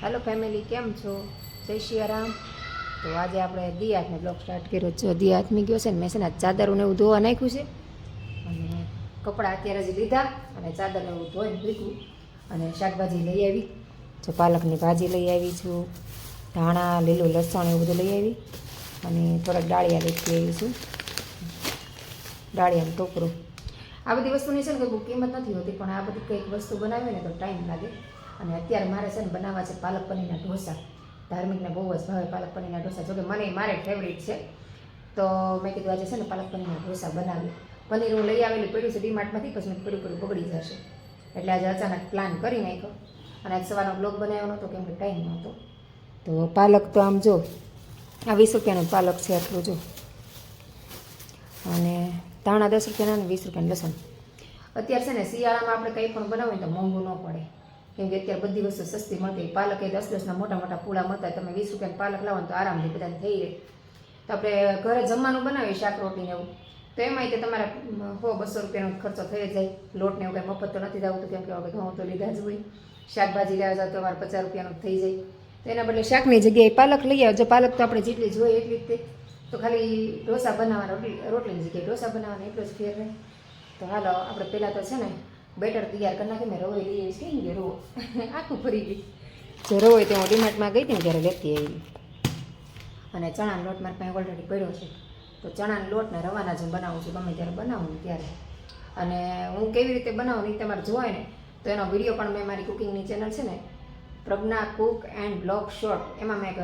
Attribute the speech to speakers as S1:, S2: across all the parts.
S1: Hello family केम छो जय सियाराम। तो आज આપણે દિયાતનો બ્લોગ સ્ટાર્ટ કર્યો છે। દિયાતમી ગયો છે ને મેં છે ને ચાદરોને એવું ધોવા નાખ્યું છે અને કપડાં અત્યારે જ લીધા અને ચાદરને એવું ધોઈને મૂક્યું અને શાકભાજી લઈ આવી જો પાલકની ભાજી લઈ આવી છું, ધાણા લીલું લસણ એવું બધું લઈ આવી અને થોડાક ડાળિયા લેતી આવી છું, ડાળિયાનું ટોકરું। આ બધી વસ્તુની છે ને કોઈ કિંમત નથી હોતી પણ આ બધી કંઈક વસ્તુ બનાવે ને તો ટાઈમ લાગે। અને અત્યારે મારે છે ને બનાવવા છે પાલક પનીરના ઢોસા। ધાર્મિકને બહુ જ ભાવે પાલક પનીરના ઢોસા, જોકે મને મારે ફેવરિટ છે। તો મેં કીધું આજે છે ને પાલક પનીરના ઢોસા બનાવી। પનીર હું લઈ આવેલું પડ્યું છે ડીમાર્ટમાંથી, પછી મેં પડ્યું બગડી જશે એટલે આજે અચાનક પ્લાન કરી નાખ્યો અને આજ સવારનો બ્લોગ બનાવ્યો નહોતો કેમ કે ટાઈમ નહોતો। તો પાલક તો આમ જો આ 20 રૂપિયાનું પાલક છે આટલું જો, અને ધાણા 10 રૂપિયાના અને 20 રૂપિયાનું લસણ। અત્યારે છે ને શિયાળામાં આપણે કંઈ પણ બનાવીએ તો મોંઘું ન પડે કેમ કે અત્યારે બધી વસ્તુ સસ્તી મળતી। પાલક એ 10-10ના મોટા મોટા પૂળા મળતા, તમે 20 રૂપિયાનું પાલક લાવો ને તો આરામથી બધાને થઈ રહે। તો આપણે ઘરે જમવાનું બનાવીએ શાક રોટીને એવું તો એમાંય તે તમારા 100-200 રૂપિયાનો ખર્ચો થઈ જાય। લોટને એવું કંઈ મફત તો નથી આવતું કેમ કે હવે ઘઉં તો લીધા જ હોય, શાકભાજી લેવા જાવ તો અમારે 50 રૂપિયાનું થઈ જાય। તો એના બદલે શાકની જગ્યાએ પાલક લઈ આવે। જો પાલક તો આપણે જેટલી જોઈએ એટલી જ તે, તો ખાલી ઢોસા બનાવવાના રોટલીની જગ્યાએ ઢોસા બનાવવાના એટલો જ ફેર રહે। તો હાલો આપણે પહેલાં તો છે ને બેટર તૈયાર કરી નાખી। મેં રવો લઈ આવીશ કઈ ગયો રવો આખું ફરી ગઈ જે રવો તે હું ડીમાર્ટમાં ગઈ હતી ને ત્યારે લેતી આવી। અને ચણાનો લોટ મારી પાસે ઓલરેડી પડ્યો છે તો ચણાનો લોટને રવાના જ બનાવું છું, ગમે ત્યારે બનાવું ને ત્યારે। અને હું કેવી રીતે બનાવું એ તમારે જોવાય ને તો એનો વિડીયો પણ મેં મારી કુકિંગની ચેનલ છે ને પ્રજ્ઞા કુક એન્ડ બ્લોગ શોર્ટ એમાં મેં એક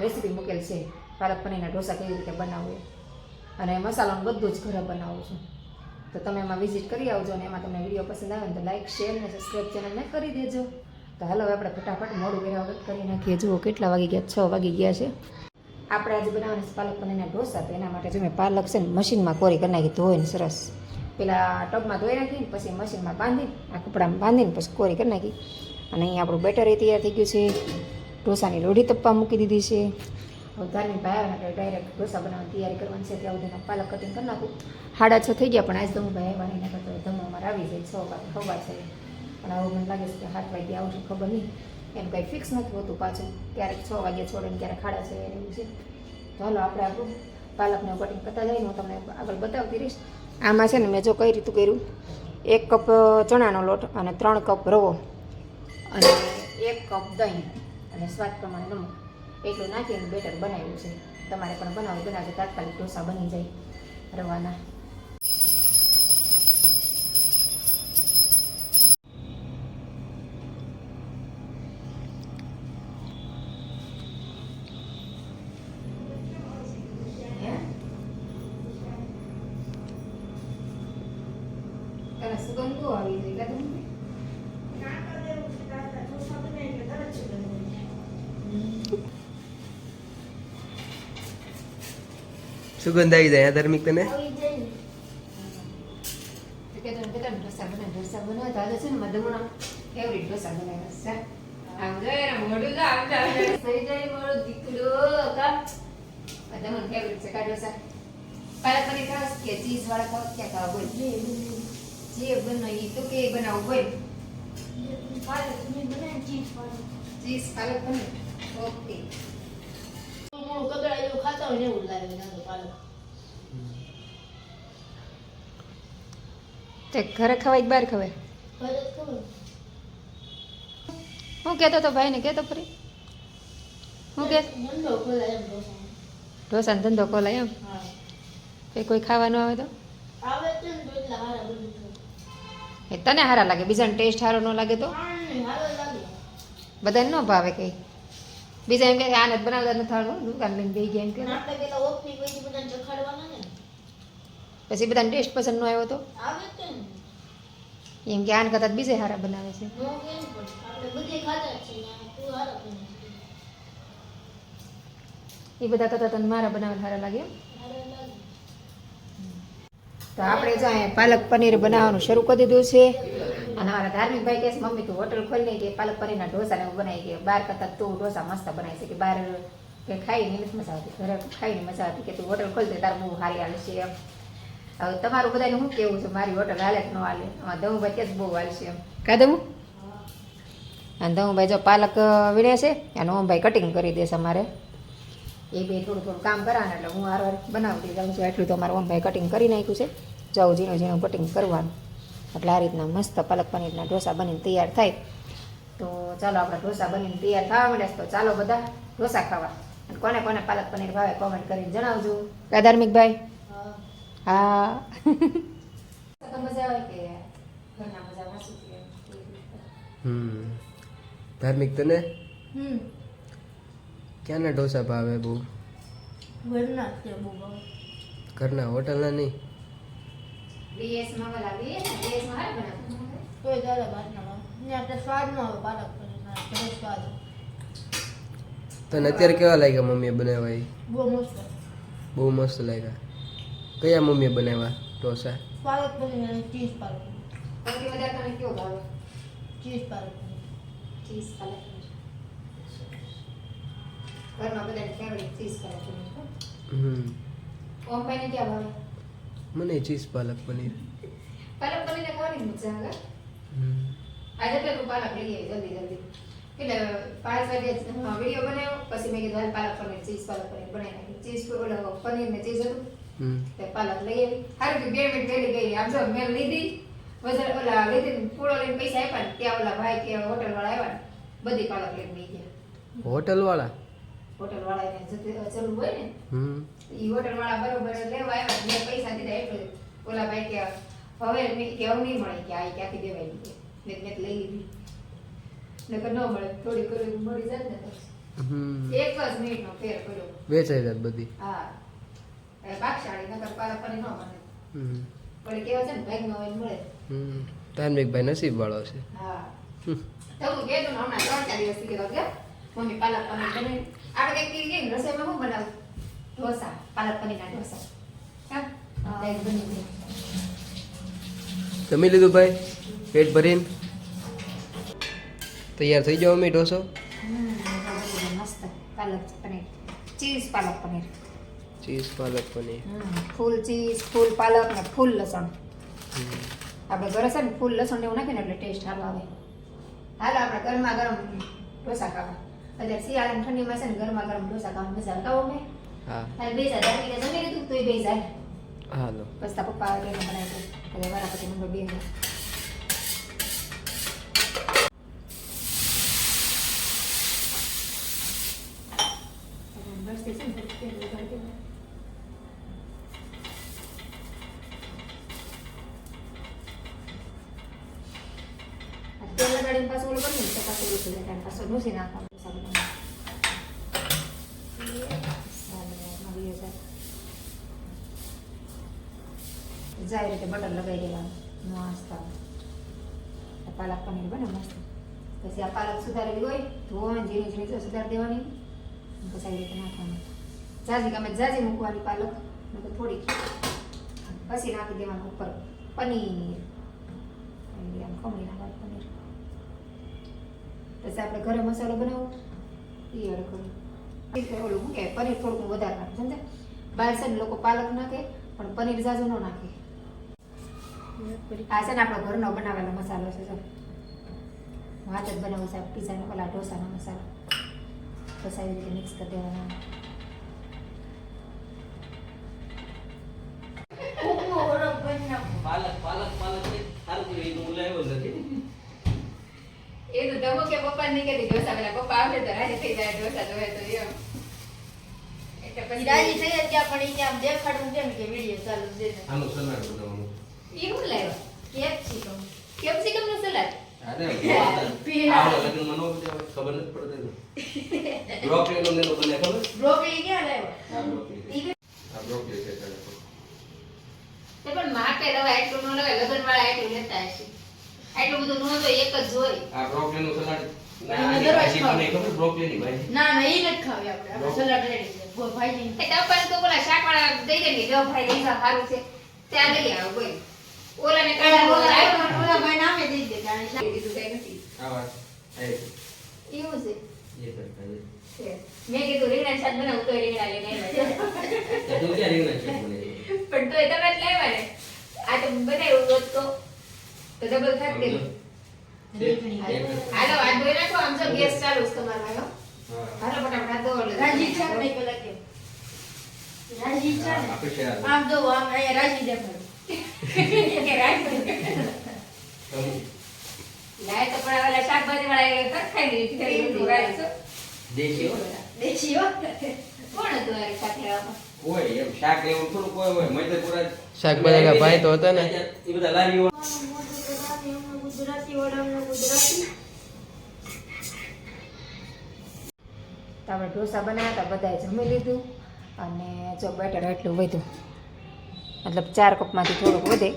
S1: રેસીપી મૂકેલ છે પાલક પનીરના ઢોસા કેવી રીતે બનાવવું અને મસાલાનું બધું જ ઘરે બનાવું છું। તો તમે એમાં વિઝિટ કરી આવજો અને એમાં તમને વિડીયો પસંદ આવે ને તો લાઇક શેર અને સબસ્ક્રાઈબ ચેનલને કરી દેજો। તો હાલો આપણે ફટાફટ મોડું કર્યા વગર કરી નાખીએ। જુઓ કેટલા વાગી ગયા, 6 વાગી ગયા છે। આપણે આજે બનાવવાના છે પાલક પનીરના ઢોસા। તો એના માટે જો મેં પાલક છે ને મશીનમાં કોરી કરી નાખી ધોઈને સરસ, પેલા ટબમાં ધોઈ નાખીને પછી મશીનમાં બાંધીને આ કપડામાં બાંધીને પછી કોરી કરી નાખી। અને અહીં આપણું બેટર એ તૈયાર થઈ ગયું છે, ઢોસાની લોઢી તપવા મૂકી દીધી છે। હવે ધાર્મિક ભાઈ આવે એટલે ડાયરેક્ટ ઢોસા બનાવવાની તૈયારી કરવાની છે, ત્યાં સુધીમાં પાલક કટિંગ કરી નાખું। 6:30 થઈ ગયા પણ આજ ધમુભાઈ આવ્યા નહીં, નકર તો ધમો અમારે આવી જાય 6 વાગે ખબર છે પણ હવે મને લાગે છે કે 7 વાગે આવશે, ખબર નહીં એમ કંઈ ફિક્સ નથી હોતું પાછું, ક્યારેક 6 વાગે છોડે ને ક્યારેક 6:30 એવું છે। તો હાલો આપણે આપણું પાલકને કટિંગ કરતા જઈને હું તમને આગળ બતાવતી રહીશ। આમાં છે ને મેં જો કઈ રીતું કર્યું, 1 કપ ચણાનો લોટ અને 3 કપ રવો અને 1 કપ દહીં અને સ્વાદ પ્રમાણે નમક એટલું નાખીને બેટર બનાવ્યું છે। તમારે પણ બનાવજો, તાત્કાલિક ઢોસા બની જાય રવાના। તને સુગંધ બહુ આવી જાય એટલે
S2: સુગંધ આવી જાય ધાર્મિક તને
S1: ઢોસા બનાવે તો આજે છે ને મધુના ફેવરિટ ઢોસા બનાવ્યા છે। આમ જોઈએ મોઢું થઈ જાય મોઢું દીકરો કા મધુનું ફેવરિટ છે કા ઢોસા। પાલક પનીર ખાસ કે ચીઝ વાળા ખાવ ક્યાં ખાવા બોલ જે બનાવી તો કે બનાવું બોલ પાલક પનીર બનાવે ચીઝ પાલક પનીર ઓકે। ખાતા હોય ને એવું લાગે પાલક તે ઘરે ખવાય કે બહાર ખવાય? હું કહેતો તો ભાઈને કહેતો ફરી હું કે ઢોસાનો ધંધો ખોલાય એમ કે કોઈ ખાવાનું આવે તો એ તને સારા લાગે, બીજાને ટેસ્ટ સારો ન લાગે તો બધાને ન ભાવે કંઈ, બીજા એમ કે આને જ બનાવતા નથી આવડતું દુકાન લઈને બેસી ગયા એમ કે પછી બધાને ટેસ્ટ પસંદ ન આવ્યો તો એમ કે આને કરતાં બીજે સારા બનાવે છે। એ બધા કરતાં તને મારા બનાવેલા સારા લાગે એમ? તો આપણે જો અહીંયા પાલક પનીર બનાવવાનું શરૂ કરી દીધું છે અને અમારા ધાર્મિક ભાઈ કહે છે મમ્મી તું હોટલ ખોલી નહીં કે પાલક પનીરના ઢોસા ને એવું બનાવી કે બહાર કરતાં તું ઢોસા મસ્ત બનાવી છે કે બહાર કે ખાઈને નથી મજા આવતી, ઘરે ખાઈને મજા આવતી કે તું હોટલ ખોલી દે તારે બહુ સારી આવે છે એમ। હવે તમારું બધાને શું કેવું છે, મારી હોટલ હાલે કે ન હાલે? આમાં ધમુભાઈ ત્યાં જ બહુ હાલશે એમ કા ધમુ? અને ધમુભાઈ જો પાલક વીણે છે અને ઓમભાઈ કટિંગ કરી દેશે અમારે એ બે થોડું થોડું કામ કરાવે એટલે હું વાર બનાવતી જાઉં છું. એટલું તો અમારે ઓમભાઈ કટિંગ કરી નાખ્યું છે. જાઉં ઝીણું ઝીણું કટિંગ કરવાનું એટલે આ રીતના મસ્ત પાલક પનીરના ઢોસા બનીને તૈયાર થાય. તો ચાલો આપણા ઢોસા બનીને તૈયાર થવા માંડે તો ચાલો બધા ઢોસા ખાવા. અને કોને કોને પાલક પનીર ભાવે કોમેન્ટ કરીને જણાવજો. કા ધાર્મિકભાઈ? હા. તો મજા આવે કે ઘરના મજા વાસી છે?
S2: ધાર્મિક તને ક્યાંના ઢોસા ભાવે બહુ?
S3: ઘરના છે બહુ ભાવે.
S2: ઘરના, હોટલના નહીં?
S1: બીએસમાં વાલા બીએસમાં હાર બનાવતું
S3: તોય દાદા બહારના ભાવે. અહીંયા આપણે સ્વાદ ન આવે પાલક પનીરના, ઘરે સ્વાદ આવે.
S2: તને અત્યારે કેવા લાગ્યા મમ્મીએ બનાવ્યા એ?
S3: બહુ મસ્ત.
S2: બહુ મસ્ત લાગ્યા. કયા મમ્મીએ બનાવ્યા ઢોસા?
S3: પાલક પનીર અને ચીઝ પાલક પનીર.
S1: સૌથી વધારે તને કયો ભાવે?
S3: ચીઝ પાલક પનીર.
S1: ચીઝ પાલક પનીર. ઘરમાં બધાને ફેવરિટ ચીઝ પાલક પનીર. ઓમભાઈને ક્યાં ભાવે?
S2: મને ચીઝ પાલક પનીર.
S1: પાલક પનીરને ખાવાની મજા આવે. આજે તો તું પાલક લઈ આવી જલ્દી એટલે 5 વાગે વિડીયો બનાવ્યો પછી મેં કીધું હાલ પાલક પનીર ચીઝ પાલક પનીર બનાવી નાખી. ચીઝ ઓલો પનીર ને ચીઝ હતું તે પાલક લઈ આવી. સારું કે 2 મિનિટ વહેલી ગઈ. આમ જો મેં લીધી વજન ઓલા લીધી પૂળો લઈને પૈસા આપ્યા ને ત્યાં ઓલા ભાઈ કે હોટલ વાળા આવ્યા ને બધી પાલક લઈને લઈ ગયા.
S2: હોટલ વાળા?
S1: હોટલ વાળા એને જરૂર હોય ને એ હોટલ વાળા બરોબર લેવા આવ્યા. મેં પૈસા દીધા એટલે ઓલા ભાઈ કે હવે મેં કે હવે નહીં મળે કે આ ક્યાંથી દેવાય દીધી મેં લઈ લીધી. નકર ન મળે થોડી કરી મળી જાય ને તો એક જ મિનિટનો ફેર પડ્યો.
S2: વેચાઈ જાય બધી?
S1: હા એ પાકશાળી નકર પાલક પનીર ન મળે. પણ કેવા છે ને ભાગમાં હોય ને મળે.
S2: ધાર્મિકભાઈ નસીબ વાળો છે.
S1: હા તો હું કહેતો ને હમણાં 3-4 દિવસથી કહેતો કે મમ્મી પાલક પનીર બને. આપણે કંઈક કહીએ ને રસોઈમાં શું બનાવું? ઢોસા, પાલક પનીરના ઢોસા. હા એક બની ગયું.
S2: જમી લીધું ભાઈ? પેટ ભરીને તૈયાર થઈ જાવ મમ્મી ઢોસો?
S1: મસ્ત પાલક પનીર, ચીઝ પાલક પનીર.
S2: ચીઝ પાલક પનીર.
S1: ફૂલ ચીઝ, ફૂલ પાલક ને ફૂલ લસણ. આપણે ઘરે છે ને ફૂલ લસણ એવું નાખીને એટલે ટેસ્ટ સારો આવે. હાલો આપણે ગરમા ગરમ ઢોસા ખાવા. અત્યારે શિયાળાની ઠંડીમાં છે ને ગરમા ગરમ ઢોસા ખાવાની મજા આવે. મેં
S2: હા
S1: હાલ બે જા જમી લીધું તોય બે જાય.
S2: હાલો.
S1: બસ તા પપ્પા લઈને બનાવી દે એટલે વારા પછી નંબર 2 ને બસ સ્ટેશન પર તેલ લગાડી દે. તેલ લગાડીને પાછું ઓલું કરી ને પાછું ઓલું થઈ જાય પાછું ઢોસી નાખવાનું સાબુ જાય રીતે બટર લગાવી દેવાનું મસ્ત પાલક પનીર બને મસ્ત. પછી આ પાલક સુધારેલી હોય ધોવાની ઝીણી ઝીણી સુધારી દેવાની પછી આવી રીતે નાખવાનું. જાજી મૂકવાની પાલક થોડીક પછી નાખી દેવાનું ઉપર પનીર આમ ખમણી નાખવાનું પનીર. પછી આપણે ઘરે મસાલો બનાવો એ અડે કરું ઓલું શું કહેવાય પનીર થોડુંક વધારે નાખે સમજે. બહાર છે ને લોકો પાલક નાખે પણ પનીર જાજુ ન નાખે. આ છે ને આપણો ઘરનો બનાવેલો મસાલો છે. હાથ જ બનાવું છે પીઝાનો પેલા ઢોસાનો મસાલો. બસ આવી રીતે મિક્સ કરી દેવાનો. એ તો ધમો કે પપ્પા નહીં કહેતી ઢોસા પેલા પપ્પા આવશે તો રાજી થઈ જાય ઢોસા જોવે તો એમ. એટલે પછી
S3: રાજી થઈ જ ગયા પણ એ આમ દેખાડવું કેમ કે વિડીયો ચાલુ છે ને.
S2: આનું સલાડ બનાવવાનું.
S1: એ હું લાવ્યા કેપ્સિકમ. કેપ્સિકમનું સલાડ.
S2: અરે લગ્ન મનો ખબર નથી પડતી. બ્રોકલી નો મેનો બને ખબર?
S3: બ્રોકલી ક્યાં લાવ્યો?
S2: આ બ્રોકલી છે તારે.
S1: તે પણ માટે રવા એટલું ન લગાય લગન વાળા એટલું લેતા હશે. એટલું બધું નો તો એક જ જોઈ.
S2: આ બ્રોકલી નું સલાડ
S3: ના ભાજી
S2: મને ખબર બ્રોકલી ની ભાજી.
S3: ના એ નથી ખાવી આપણે સલાડ રેડી છે. ગો ભાઈ
S1: એ તપન તો બોલા શાકવાળા દઈ દે ને જો ભાઈ લઈ જા સારું છે ત્યાં લઈ આવો કોઈ ઓલાને કાઢા
S3: ઓલા ભાઈ નામે દઈ દે જાણે
S1: શાક દીધું કઈ નથી
S2: આ વાત એ
S1: એવું છે
S2: એ કરતા
S1: છે. મેં કીધું રીંગણા શાક બનાવું તો રીંગણા લઈને આવ્યા
S2: એ તો ક્યાં રીંગણા છે મને
S1: પણ તોય તમે જ લાવ્યા ને આ તો બનાવ્યું હોત તો ડબલ થાક દે
S3: રેંગણી.
S1: હાલો હાથ ધોઈ નાખો આમ જો ગેસ ચાલુ છે તમારો હાલો
S2: હા.
S1: હાલો ફટાફટ હાથ ધોવો એટલે
S3: રાજી છે ને પેલા કે રાજી છે
S2: હા,
S3: ને
S2: આપણે શેર.
S3: આમ જો આમ અહીંયા રાજી દેખાડો
S1: કે રાજી લાય તો પણ ઓલા શાકભાજી વાળા એ ખાઈ લીધી ખરી રાઈ છો
S2: દેશી હો.
S3: દેશી હો
S1: કોણ હતું આ સાથે આમાં
S2: હોય એમ શાક એવું થોડું કોઈ હોય મધ્યપુરા
S4: શાકભાજીના ભાઈ તો હતા ને.
S2: એ બધા લારીઓ
S3: ગુજરાતી વડાનું ગુજરાતી
S1: તો આપણે ઢોસા બનાવ્યા હતા બધાએ જમી લીધું અને જો બેટર એટલું વધ્યું મતલબ 4 કપમાંથી થોડુંક વધે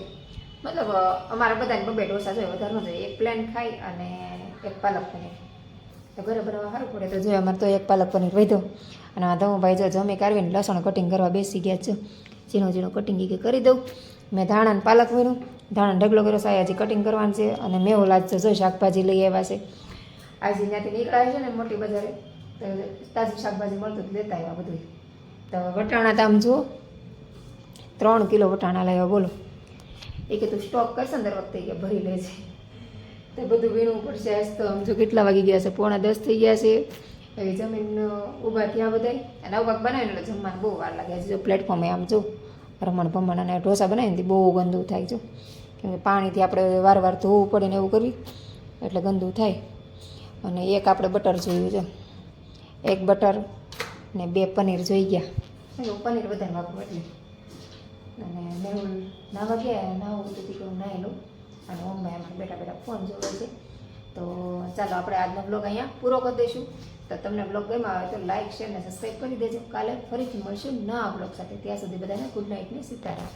S1: મતલબ અમારા બધાને બબે ઢોસા જોઈએ વધારે ન જોઈએ એક પ્લેન ખાઈ અને એક પાલક પનીર તો ઘરે બનાવવા સારું પડે તો જોઈએ અમારે તો એક પાલક પનીર વધ્યો અને આ ધમુભાઈ જો જમી કાઢવીને લસણ કટિંગ કરવા બેસી ગયા છે ઝીણું ઝીણું કટિંગ એ કરી દઉં મેં ધાણા અને પાલક વીણું ધાણા ઢગલો કર્યો છે હજી કટિંગ કરવાનું છે અને મેવો લાગશે જો શાકભાજી લઈ આવ્યા છે આજે ત્યાંથી નીકળાય છે ને મોટી બજારે તો તાજું શાકભાજી મળતું જ લેતા આવ્યા બધું તો વટાણા તો આમ જુઓ 3 કિલો વટાણા લાવ્યા બોલો એ કે તું સ્ટોક કરશે ને દર વખતે કે ભરી લે છે તો બધું વીણવું પડશે આજ તો આમ જો કેટલા વાગી ગયા છે 9:45 થઈ ગયા છે હવે જમીન ઊભા થયા બધાય અને આવું કાંક બનાવીને એટલે જમવાનું બહુ વાર લાગે છે જો પ્લેટફોર્મે આમ જો રમણ ભમણ અને ઢોસા બનાવીને બહુ ગંદુ થાય જો કેમ કે પાણીથી આપણે વાર ધોવું પડે ને એવું કરવી એટલે ગંદુ થાય અને એક આપણે બટર જોયું છે એક બટર ને 2 પનીર જોઈ ગયા એટલે પનીર બધાને વાપરું એટલે અને મેહુલ નાવા ગયા નાવું બધું કે હું નાહી લઉં અને મમ્મી અમારે બેઠા બેઠા ફોન જોવે છે તો ચાલો આપણે આજનો બ્લોગ અહીંયા પૂરો કરી દઈશું તો તમને બ્લોગ ગમ્યો આવે તો લાઇક શેર ને સબસ્ક્રાઈબ કરી દેજો કાલે ફરીથી મળશું નવા બ્લોગ સાથે ત્યાં સુધી બધાને ગુડ નાઇટ ને સીતારામ